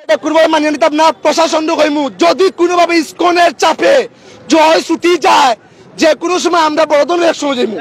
কুরবানি মানিয়ে নিতাম না, প্রশাসন কইমু যদি কোনোভাবে ইসকনের চাপে জয় ছুটি যায় যে কোনো সময় আমরা বড় ধরনের এক সময় যাইমু।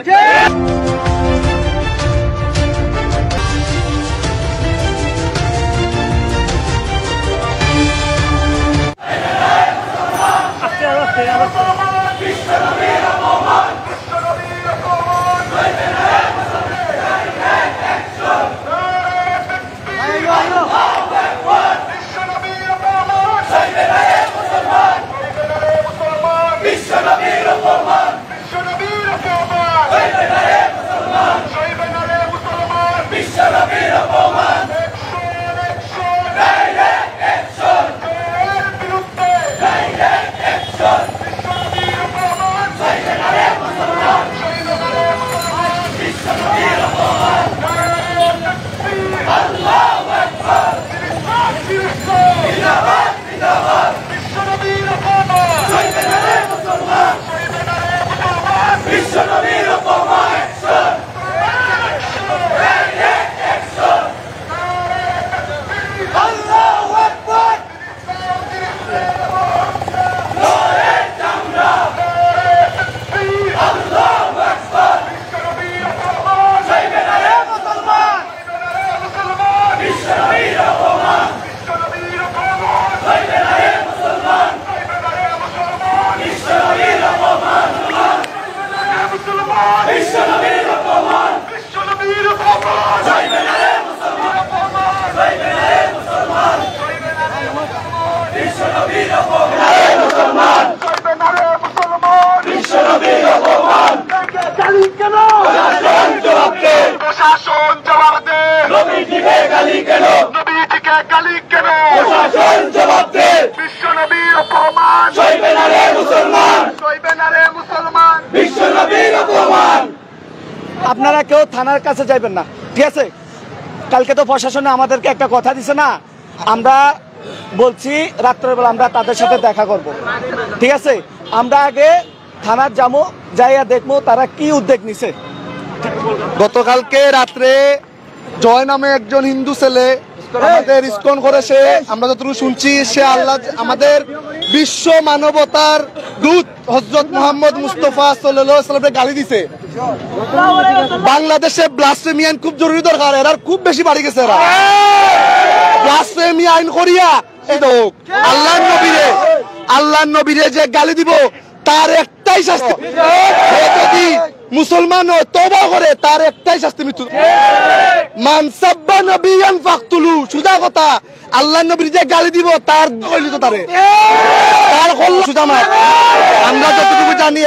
প্রশাসন জবাব দে, নবীজিকে গালি কেন, নবীজিকে গালি কেন, প্রশাসন জবাব দে, বিশ্ব নবীর অপমান সইবে না রে মুসলমান, সইবে না রে মুসলমান, বিশ্ব নবীর অপমান। আপনারা কেউ থানার কাছে যাইবেন না, ঠিক আছে? কালকে তো প্রশাসনে আমাদেরকে একটা কথা দিছে না, আমরা বলছি রাত্রেবেলা আমরা তাদের সাথে দেখা করব, ঠিক আছে? আমরা আগে থানার যাবো, যাইয়া দেখবো তারা কি উদ্যোগ নিছে। গতকালকে রাত্রে জয় নামে একজন হিন্দু ছেলে আমাদের ইসকন করেছে, আমরা যতটুকু শুনছি সে আল্লাহ আমাদের বিশ্ব মানবতার দূত হযরত মুহাম্মদ মুস্তাফা সাল্লাল্লাহু আলাইহি ওয়াসাল্লামকে গালি দিছে। বাংলাদেশে ব্লাসফেমি আইন খুব জরুরি দরকার, এরা খুব বেশি বাড়ি গেছে। এরা ব্লাসফেমি আইন করিয়া আল্লাহর নবীরে যে গালি দিব তার একটাই শাস্তি, যদি মুসলমান তওবা করে তার একটাই শাস্তি, মৃত্যু। মান সাব্বা নবিয়ান ফাকতুলু, সুজা কথা, আল্লাহর নবীর যে গালি দিব তার কইলি তো তারে তার কল সুজা মার। আমরা যতটুকু জানি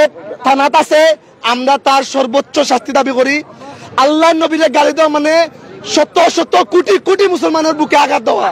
থানাত আছে, আমরা তার সর্বোচ্চ শাস্তি দাবি করি। আল্লাহর নবীরে গালি দেওয়া মানে শত শত কোটি কোটি মুসলমানের বুকে আঘাত দেওয়া।